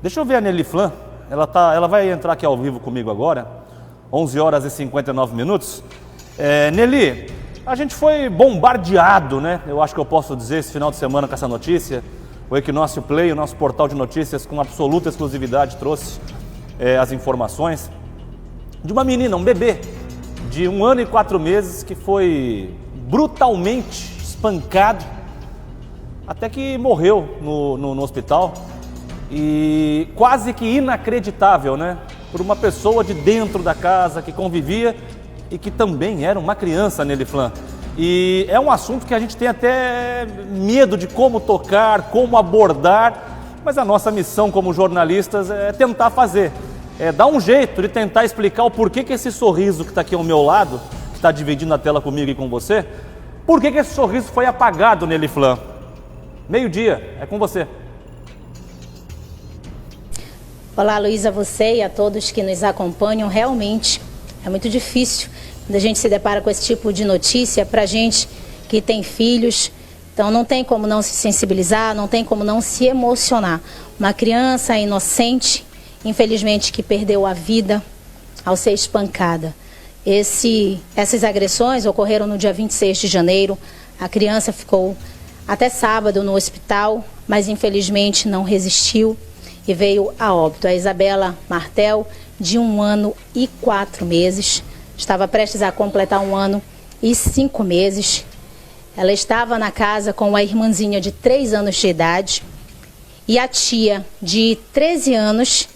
Deixa eu ver a Nelly Flan, ela vai entrar aqui ao vivo comigo agora, 11 horas e 59 minutos. Nelly, a gente foi bombardeado, né? Eu acho que eu posso dizer esse final de semana com essa notícia. O Equinócio Play, o nosso portal de notícias com absoluta exclusividade, trouxe as informações de uma menina, um bebê, de 1 ano e 4 meses, que foi brutalmente espancado, até que morreu no hospital. E quase que inacreditável, né? Por uma pessoa de dentro da casa que convivia e que também era uma criança, Nelly Flan. E é um assunto que a gente tem até medo de como tocar, como abordar, mas a nossa missão como jornalistas é tentar fazer, dar um jeito de tentar explicar o porquê que esse sorriso que está aqui ao meu lado, que está dividindo a tela comigo e com você, por que esse sorriso foi apagado, Nelly Flan? Meio-dia, é com você. Olá, Luiz, a você e a todos que nos acompanham. Realmente é muito difícil quando a gente se depara com esse tipo de notícia, para a gente que tem filhos. Então não tem como não se sensibilizar, não tem como não se emocionar. Uma criança inocente, infelizmente, que perdeu a vida ao ser espancada. Essas agressões ocorreram no dia 26 de janeiro. A criança ficou até sábado no hospital, mas infelizmente não resistiu e veio a óbito. A Isabela Martel, de 1 ano e 4 meses, estava prestes a completar 1 ano e 5 meses. Ela estava na casa com a irmãzinha de 3 anos de idade e a tia de 13 anos,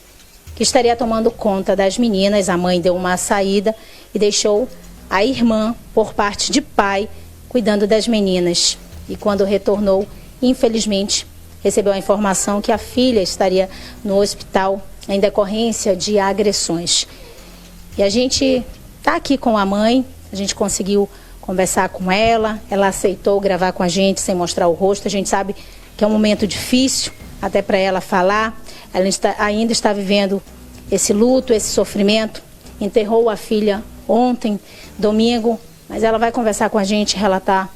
que estaria tomando conta das meninas. A mãe deu uma saída e deixou a irmã, por parte de pai, cuidando das meninas. E quando retornou, infelizmente, recebeu a informação que a filha estaria no hospital em decorrência de agressões. E a gente está aqui com a mãe, a gente conseguiu conversar com ela, ela aceitou gravar com a gente sem mostrar o rosto. A gente sabe que é um momento difícil, até para ela falar. Ela ainda está vivendo esse luto, esse sofrimento. Enterrou a filha ontem, domingo, mas ela vai conversar com a gente, relatar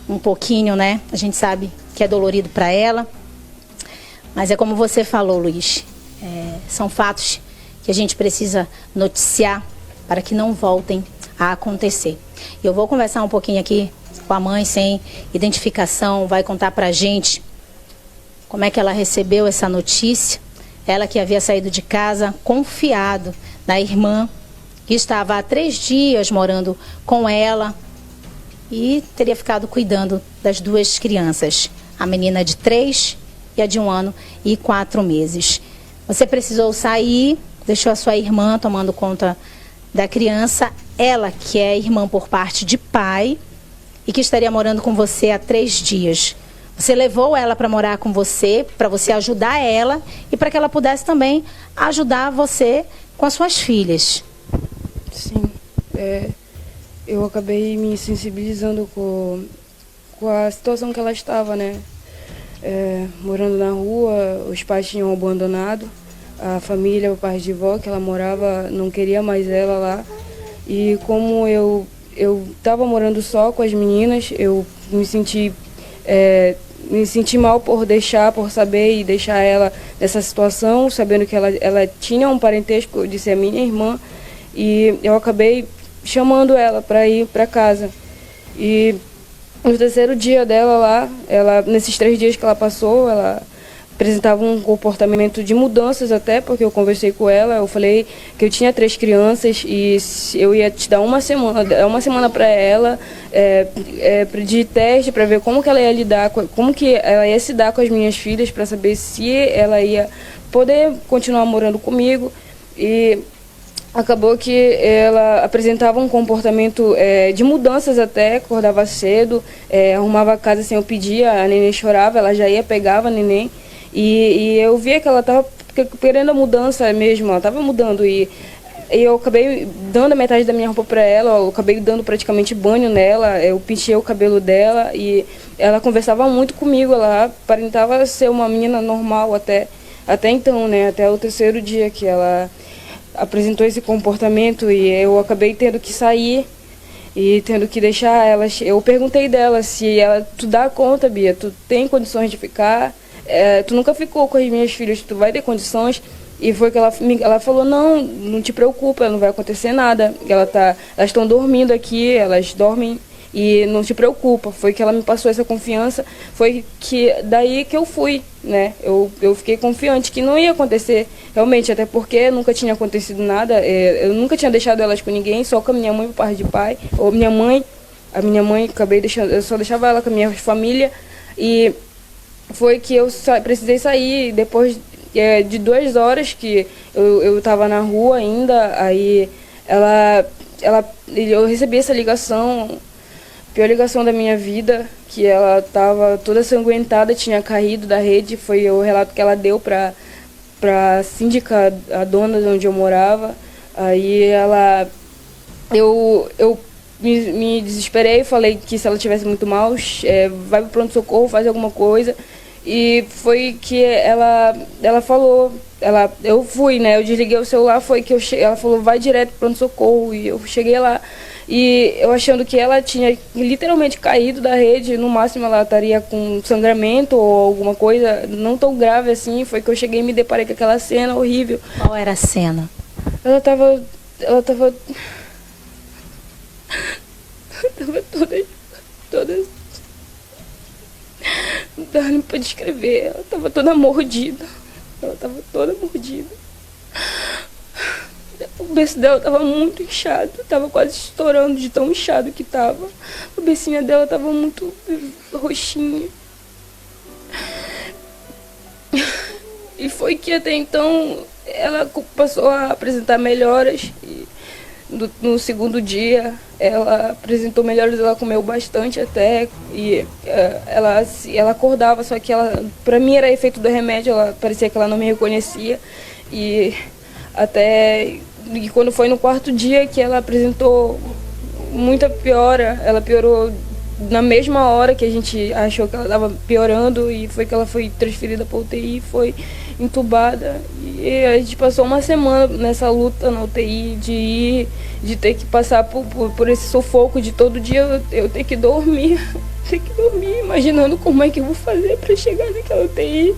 um pouquinho, né? A gente sabe que é dolorido para ela. Mas é como você falou, Luiz, são fatos que a gente precisa noticiar para que não voltem a acontecer. Eu vou conversar um pouquinho aqui com a mãe, sem identificação, vai contar para a gente como é que ela recebeu essa notícia. Ela que havia saído de casa confiado na irmã, que estava há 3 dias morando com ela e teria ficado cuidando das 2 crianças, a menina de 3 e a de 1 ano e 4 meses. Você precisou sair, deixou a sua irmã tomando conta da criança, ela que é irmã por parte de pai e que estaria morando com você há 3 dias. Você levou ela para morar com você, para você ajudar ela e para que ela pudesse também ajudar você com as suas filhas. Sim, eu acabei me sensibilizando com a situação que ela estava, né? Morando na rua, os pais tinham abandonado a família, o pai de vó que ela morava, não queria mais ela lá. E como eu estava morando só com as meninas, eu me senti mal por saber e deixar ela nessa situação, sabendo que ela tinha um parentesco de ser a minha irmã, e eu acabei chamando ela para ir para casa. E no 3º dia dela lá, nesses 3 dias que ela passou, ela apresentava um comportamento de mudanças até, porque eu conversei com ela, eu falei que eu tinha 3 crianças e eu ia te dar uma semana para ela, de teste, para ver como que ela ia lidar, como que ela ia se dar com as minhas filhas, para saber se ela ia poder continuar morando comigo. E acabou que ela apresentava um comportamento de mudanças até, acordava cedo, arrumava a casa sem eu pedir, a neném chorava, ela já ia, pegava a neném. E eu via que ela estava querendo a mudança mesmo, ela estava mudando. E eu acabei dando a metade da minha roupa para ela, eu acabei dando praticamente banho nela, eu penteei o cabelo dela e ela conversava muito comigo, ela aparentava ser uma menina normal até então, né? Até o 3º dia que ela apresentou esse comportamento e eu acabei tendo que sair e tendo que deixar ela. Eu perguntei dela se tu dá conta, Bia, tu tem condições de ficar? tu nunca ficou com as minhas filhas, tu vai ter condições? E foi que ela falou, não te preocupa, não vai acontecer nada. Elas estão dormindo aqui, elas dormem e não te preocupa. Foi que ela me passou essa confiança, foi que daí que eu fui, né? Eu fiquei confiante que não ia acontecer realmente, até porque nunca tinha acontecido nada. Eu nunca tinha deixado elas com ninguém, só com a minha mãe por parte de pai, ou a minha mãe, acabei deixando, eu só deixava ela com a minha família. E foi que eu precisei sair depois de 2 horas que eu estava na rua ainda. Aí eu recebi essa ligação, pior ligação da minha vida, que ela estava toda ensanguentada, tinha caído da rede. Foi o relato que ela deu para a síndica, a dona de onde eu morava. Aí eu me desesperei, falei que se ela estivesse muito mal, vai para o pronto-socorro, faz alguma coisa. E foi que ela falou, eu fui, né? Eu desliguei o celular, foi que ela falou, vai direto para o pronto-socorro. E eu cheguei lá, e eu achando que ela tinha literalmente caído da rede, no máximo ela estaria com sangramento ou alguma coisa, não tão grave assim. Foi que eu cheguei e me deparei com aquela cena horrível. Qual era a cena? Ela tava toda não dá nem pra descrever. Ela tava toda mordida. O beiço dela tava muito inchado. Tava quase estourando de tão inchado que tava. O beicinho dela tava muito roxinho. E foi que até então ela passou a apresentar melhoras. E no segundo dia ela apresentou melhoras, ela comeu bastante até. E ela acordava, só que pra mim era efeito do remédio, parecia que ela não me reconhecia. E quando foi no 4º dia que ela apresentou muita piora, ela piorou na mesma hora que a gente achou que ela estava piorando, e foi que ela foi transferida para UTI, foi entubada. E a gente passou uma semana nessa luta na UTI, de ter que passar por esse sufoco de todo dia eu ter que dormir, imaginando como é que eu vou fazer para chegar naquela UTI,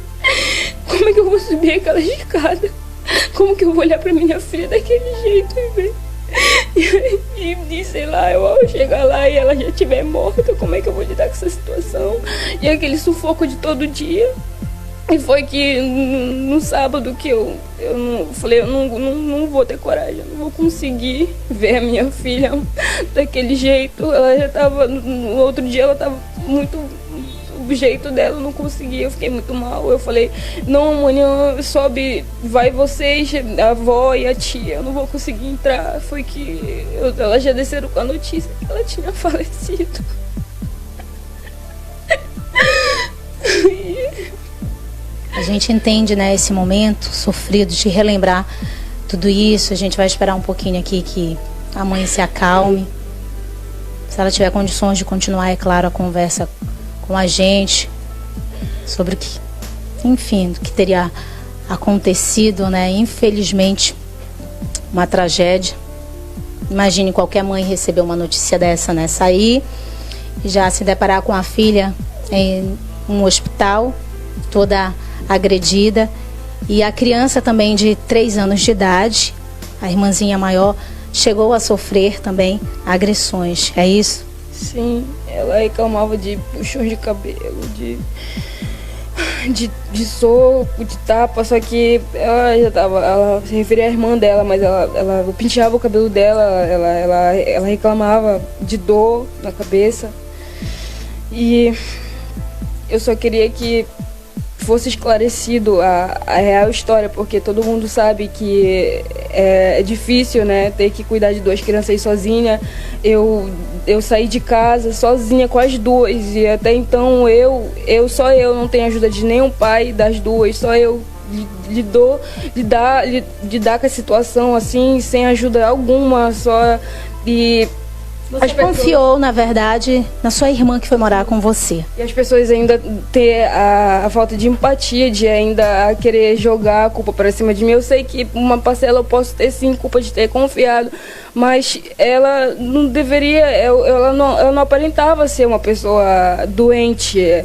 como é que eu vou subir aquela escada, como que eu vou olhar para minha filha daquele jeito e ver. E sei lá, eu chegar lá e ela já estiver morta, como é que eu vou lidar com essa situação? E aquele sufoco de todo dia. E foi que no sábado que eu falei, eu não vou ter coragem, eu não vou conseguir ver a minha filha daquele jeito. Ela já estava, no outro dia ela estava muito, o jeito dela eu não conseguia, eu fiquei muito mal. Eu falei, não, amanhã sobe, vai vocês, a avó e a tia, eu não vou conseguir entrar. Foi que elas já desceram com a notícia que ela tinha falecido. A gente entende, né, esse momento sofrido de relembrar tudo isso. A gente vai esperar um pouquinho aqui que a mãe se acalme. Se ela tiver condições de continuar, é claro, a conversa com a gente sobre o que, enfim, do que teria acontecido, né? Infelizmente, uma tragédia. Imagine qualquer mãe receber uma notícia dessa, né? Sair e já se deparar com a filha em um hospital, toda agredida, e a criança também de 3 anos de idade, a irmãzinha maior, chegou a sofrer também agressões, é isso? Sim, ela reclamava de puxões de cabelo, de soco, de tapa, só que ela se referia à irmã dela, mas ela penteava o cabelo dela, ela reclamava de dor na cabeça. E eu só queria que fosse esclarecido a real história, porque todo mundo sabe que é difícil, né, ter que cuidar de 2 crianças sozinha. Eu saí de casa sozinha com as 2, e até então só eu não tenho ajuda de nenhum pai das 2, só eu lidar com a situação assim, sem ajuda alguma, só. E você confiou, na verdade, na sua irmã que foi morar com você. E as pessoas ainda ter a falta de empatia, de ainda querer jogar a culpa para cima de mim. Eu sei que uma parcela eu posso ter sim culpa de ter confiado, mas ela não deveria, ela não aparentava ser uma pessoa doente.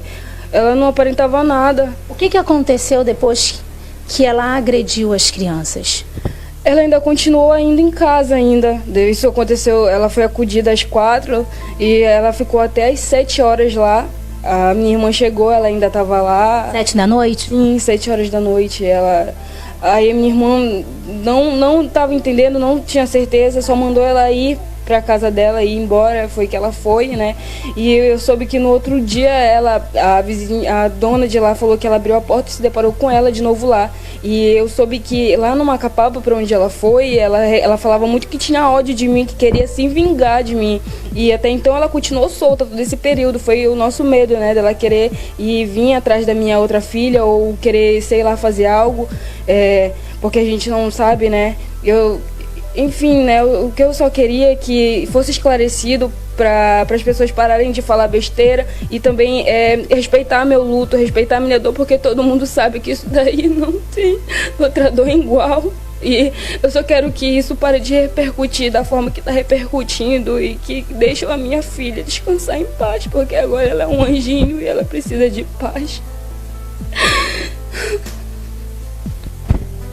ela não aparentava nada. O que aconteceu depois que ela agrediu as crianças? Ela ainda continuou ainda em casa ainda. Isso aconteceu, ela foi acudida às 4 e ela ficou até às 7 horas lá. A minha irmã chegou, ela ainda estava lá. 7 da noite? Sim, 7 horas da noite. Aí a minha irmã não estava entendendo, não tinha certeza, só mandou ela ir para casa dela e ir embora, foi que ela foi, né? E eu soube que no outro dia a dona de lá falou que ela abriu a porta e se deparou com ela de novo lá. E eu soube que lá no Macapaba, para onde ela foi, ela falava muito que tinha ódio de mim, que queria se vingar de mim. E até então ela continuou solta todo esse período. Foi o nosso medo, né, dela querer ir vir atrás da minha outra filha ou querer, sei lá, fazer algo, porque a gente não sabe, né? Enfim, né, o que eu só queria é que fosse esclarecido para as pessoas pararem de falar besteira e também respeitar meu luto, respeitar a minha dor, porque todo mundo sabe que isso daí não tem outra dor igual. E eu só quero que isso pare de repercutir da forma que está repercutindo e que deixe a minha filha descansar em paz, porque agora ela é um anjinho e ela precisa de paz.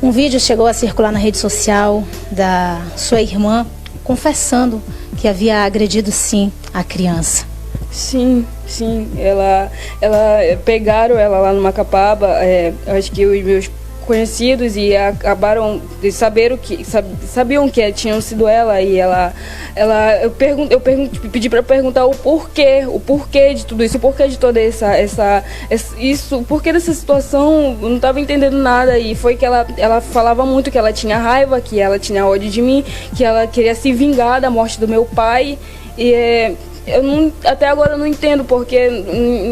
Um vídeo chegou a circular na rede social da sua irmã confessando que havia agredido sim a criança. Sim. Pegaram ela lá no Macapaba, acho que os meus conhecidos e acabaram de sabiam que tinham sido ela e eu pedi para perguntar o porquê de tudo isso, o porquê de toda isso, o porquê dessa situação. Eu não estava entendendo nada e foi que ela falava muito que ela tinha raiva, que ela tinha ódio de mim, que ela queria se vingar da morte do meu pai e até agora eu não entendo, porque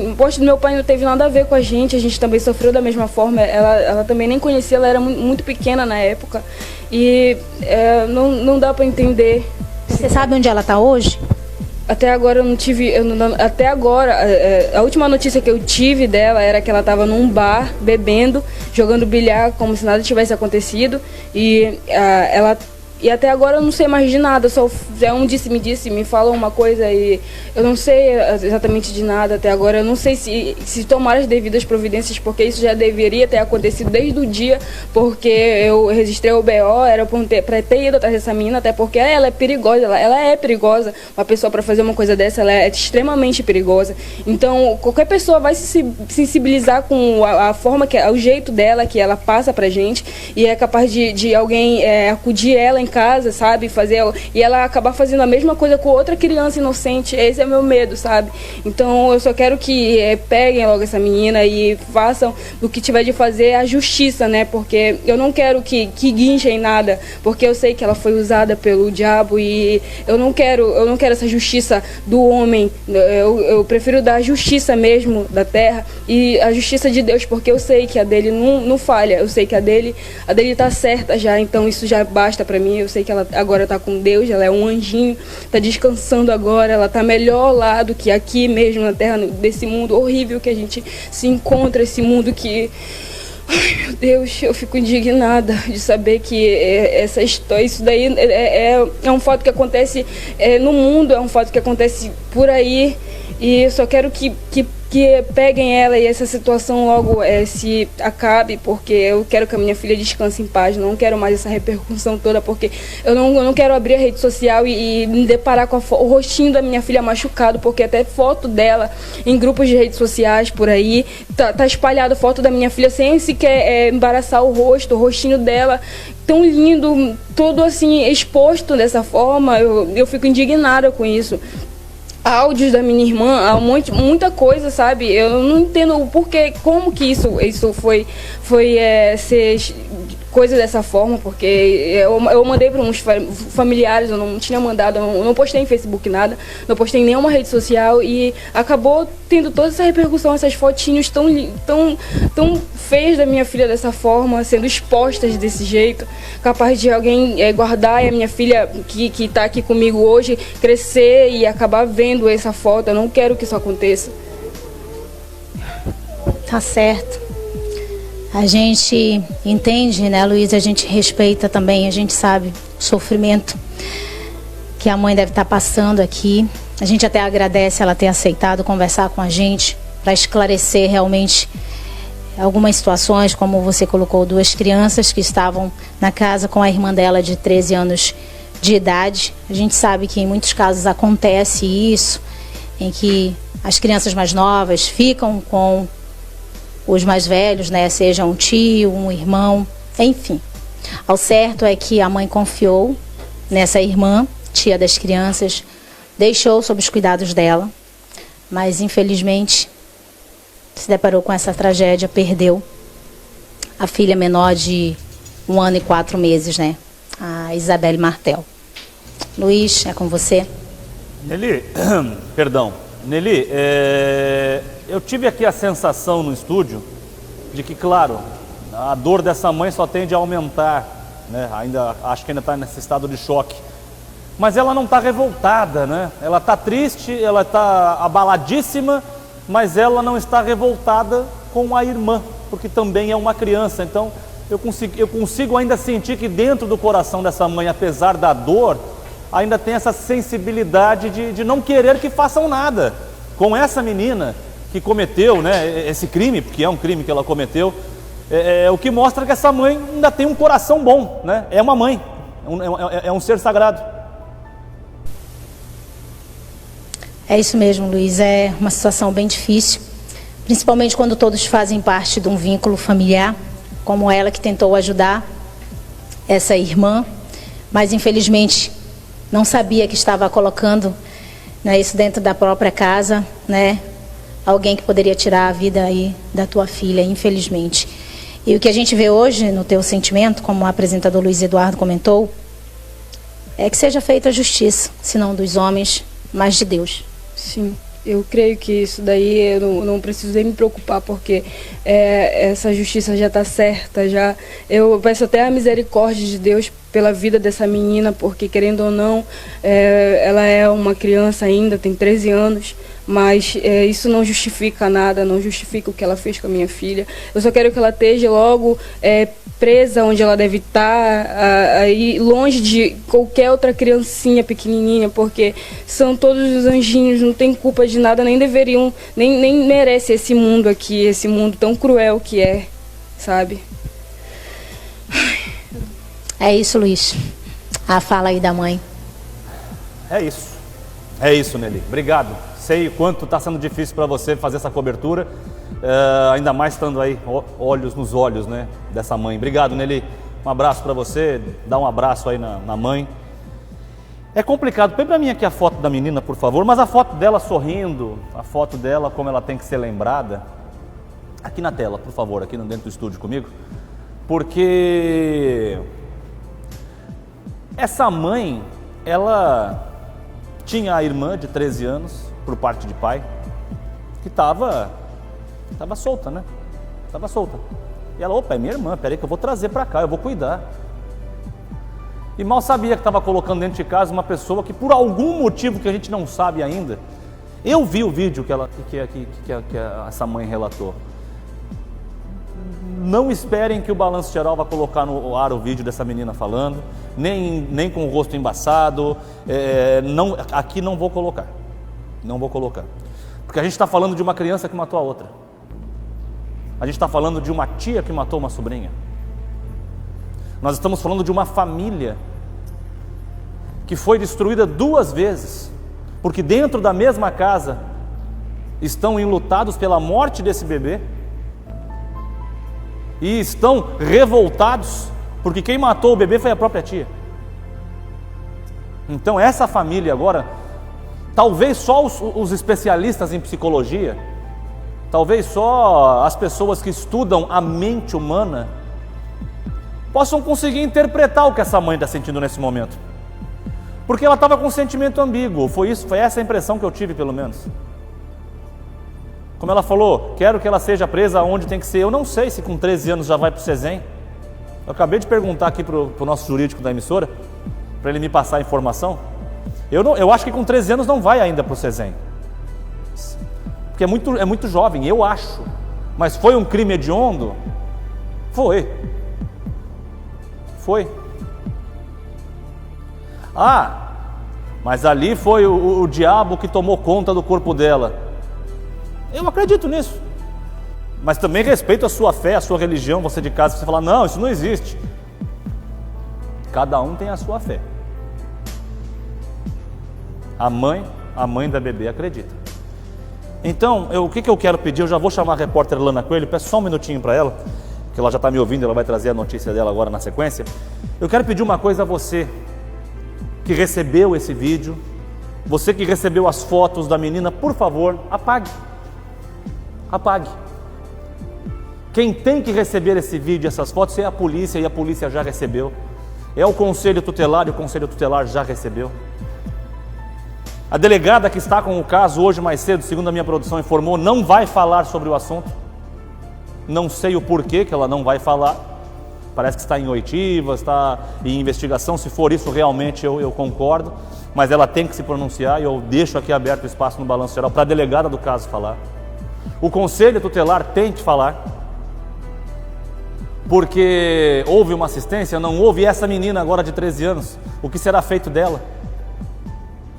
o posto do meu pai não teve nada a ver com a gente também sofreu da mesma forma, ela também nem conhecia, ela era muito pequena na época e não dá para entender. Você sabe onde ela está hoje? Até agora eu não tive, até agora, a última notícia que eu tive dela era que ela estava num bar, bebendo, jogando bilhar, como se nada tivesse acontecido e e até agora eu não sei mais de nada, só me fala uma coisa e eu não sei exatamente de nada até agora. Eu não sei se tomar as devidas providências, porque isso já deveria ter acontecido desde o dia, porque eu registrei o BO, era para ter ido atrás dessa menina, até porque ela é perigosa, ela é perigosa. Uma pessoa para fazer uma coisa dessa, ela é extremamente perigosa. Então, qualquer pessoa vai se sensibilizar com a forma, o jeito dela, que ela passa pra gente, e é capaz de alguém acudir ela em casa, sabe, e ela acabar fazendo a mesma coisa com outra criança inocente. Esse é o meu medo, sabe? Então eu só quero que peguem logo essa menina e façam o que tiver de fazer a justiça, né? Porque eu não quero que guinchem nada, porque eu sei que ela foi usada pelo diabo e eu não quero essa justiça do homem. Eu prefiro dar a justiça mesmo da terra e a justiça de Deus, porque eu sei que a dele não falha, eu sei que a dele tá certa já, então isso já basta pra mim. Eu sei que ela agora tá com Deus, ela é um anjinho, tá descansando agora, ela tá melhor lá do que aqui mesmo na terra, desse mundo horrível que a gente se encontra, esse mundo que... Ai, meu Deus, eu fico indignada de saber que essa história, isso daí é um fato que acontece no mundo, é um fato que acontece por aí, e eu só quero que peguem ela e essa situação logo se acabe, porque eu quero que a minha filha descanse em paz, não quero mais essa repercussão toda, porque eu não quero abrir a rede social e me deparar com o rostinho da minha filha machucado, porque até foto dela em grupos de redes sociais por aí, tá espalhado foto da minha filha sem sequer embaraçar o rostinho dela, tão lindo, todo assim exposto dessa forma. Eu fico indignada com isso. Áudios da minha irmã, muita coisa, sabe? Eu não entendo o porquê, como que isso foi ser coisa dessa forma, porque eu mandei para uns familiares, eu não tinha mandado, eu não postei em Facebook nada, não postei em nenhuma rede social e acabou tendo toda essa repercussão, essas fotinhos tão feias da minha filha dessa forma, sendo expostas desse jeito, capaz de alguém guardar e a minha filha que tá aqui comigo hoje crescer e acabar vendo essa foto. Eu não quero que isso aconteça. Tá certo. A gente entende, né, Luísa? A gente respeita também, a gente sabe o sofrimento que a mãe deve estar passando aqui. A gente até agradece ela ter aceitado conversar com a gente, para esclarecer realmente algumas situações, como você colocou, 2 crianças que estavam na casa com a irmã dela de 13 anos de idade. A gente sabe que em muitos casos acontece isso, em que as crianças mais novas ficam com os mais velhos, né? Seja um tio, um irmão, enfim. Ao certo é que a mãe confiou nessa irmã, tia das crianças, deixou sob os cuidados dela, mas infelizmente se deparou com essa tragédia, perdeu a filha menor de 1 ano e 4 meses, né? A Isabelle Martel. Luiz, é com você. Nelly, perdão. Nelly, eu tive aqui a sensação no estúdio de que, claro, a dor dessa mãe só tende a aumentar, né? Acho que ainda está nesse estado de choque. Mas ela não está revoltada, né? Ela está triste, ela está abaladíssima, mas ela não está revoltada com a irmã, porque também é uma criança. Então, eu consigo ainda sentir que dentro do coração dessa mãe, apesar da dor, ainda tem essa sensibilidade de não querer que façam nada com essa menina que cometeu, né, esse crime, porque é um crime que ela cometeu. O que mostra que essa mãe ainda tem um coração bom, né? É uma mãe, é um ser sagrado. É isso mesmo, Luiz, é uma situação bem difícil, principalmente quando todos fazem parte de um vínculo familiar, como ela que tentou ajudar essa irmã, mas infelizmente não sabia que estava colocando, né, isso dentro da própria casa, né? Alguém que poderia tirar a vida aí da tua filha, infelizmente. E o que a gente vê hoje no teu sentimento, como o apresentador Luiz Eduardo comentou, é que seja feita a justiça, se não dos homens, mas de Deus. Sim, eu creio que isso daí eu não preciso nem me preocupar, porque essa justiça já está certa. Eu peço até a misericórdia de Deus pela vida dessa menina, porque querendo ou não, ela é uma criança ainda, tem 13 anos, mas isso não justifica nada, não justifica o que ela fez com a minha filha. Eu só quero que ela esteja logo presa onde ela deve estar, aí longe de qualquer outra criancinha pequenininha, porque são todos os anjinhos, não tem culpa de nada, nem deveriam, nem merece esse mundo aqui, esse mundo tão cruel que é, sabe? É isso, Luiz. A fala aí da mãe. É isso, Nelly. Obrigado. Sei o quanto está sendo difícil para você fazer essa cobertura, ainda mais estando aí olhos nos olhos, né, dessa mãe. Obrigado, Nelly. Um abraço para você, dá um abraço aí na mãe. É complicado. Põe para mim aqui a foto da menina, por favor, mas a foto dela sorrindo, a foto dela como ela tem que ser lembrada. Aqui na tela, por favor, aqui dentro do estúdio comigo. Porque essa mãe, ela tinha a irmã de 13 anos, por parte de pai, que estava solta, né? Estava solta. E ela, opa, é minha irmã, peraí que eu vou trazer para cá, eu vou cuidar. E mal sabia que estava colocando dentro de casa uma pessoa que por algum motivo que a gente não sabe ainda, eu vi o vídeo que essa mãe relatou. Não esperem que o Balanço Geral vá colocar no ar o vídeo dessa menina falando, nem com o rosto embaçado, aqui não vou colocar. Não vou colocar. Porque a gente está falando de uma criança que matou a outra. A gente está falando de uma tia que matou uma sobrinha. Nós estamos falando de uma família que foi destruída 2 vezes, porque dentro da mesma casa estão enlutados pela morte desse bebê e estão revoltados porque quem matou o bebê foi a própria tia. Então essa família agora, talvez só os especialistas em psicologia, talvez só as pessoas que estudam a mente humana possam conseguir interpretar o que essa mãe está sentindo nesse momento. Porque ela estava com um sentimento ambíguo, foi essa a impressão que eu tive, pelo menos. Como ela falou, quero que ela seja presa onde tem que ser. Eu não sei se com 13 anos já vai para o SESEM. Eu acabei de perguntar aqui para o nosso jurídico da emissora, para ele me passar a informação. Eu acho que com 13 anos não vai ainda para o SESEM. Porque é muito jovem, eu acho. Mas foi um crime hediondo? Foi. Mas ali foi o diabo que tomou conta do corpo dela. Eu acredito nisso. Mas também respeito a sua fé, a sua religião, você de casa, você fala, não, isso não existe. Cada um tem a sua fé. A mãe da bebê acredita. Então, o que eu quero pedir? Eu já vou chamar a repórter Lana Coelho, peço só um minutinho para ela, que ela já está me ouvindo, ela vai trazer a notícia dela agora na sequência. Eu quero pedir uma coisa a você, que recebeu esse vídeo, você que recebeu as fotos da menina, por favor, apague. Apague. Quem tem que receber esse vídeo, essas fotos, é a polícia, e a polícia já recebeu. É o conselho tutelar, e o conselho tutelar já recebeu. A delegada que está com o caso hoje mais cedo, segundo a minha produção informou, não vai falar sobre o assunto. Não sei o porquê que ela não vai falar. Parece que está em oitiva, está em investigação. Se for isso, realmente eu concordo. Mas ela tem que se pronunciar e eu deixo aqui aberto o espaço no Balanço Geral para a delegada do caso falar. O conselho tutelar tem que falar. Porque houve uma assistência, não houve, e essa menina agora de 13 anos, o que será feito dela?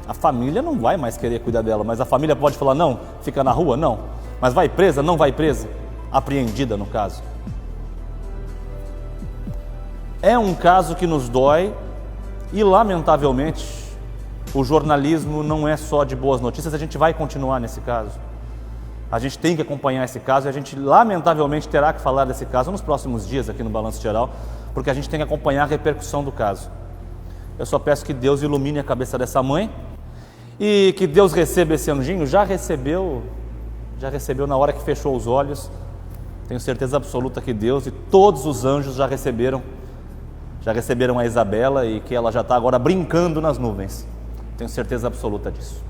A família não vai mais querer cuidar dela, mas a família pode falar, não, fica na rua, não. Mas vai presa? Não vai presa. Apreendida no caso. É um caso que nos dói e, lamentavelmente, o jornalismo não é só de boas notícias, a gente vai continuar nesse caso. A gente tem que acompanhar esse caso e a gente, lamentavelmente, terá que falar desse caso nos próximos dias aqui no Balanço Geral, porque a gente tem que acompanhar a repercussão do caso. Eu só peço que Deus ilumine a cabeça dessa mãe e que Deus receba esse anjinho. Já recebeu na hora que fechou os olhos. Tenho certeza absoluta que Deus e todos os anjos já receberam a Isabela e que ela já está agora brincando nas nuvens. Tenho certeza absoluta disso.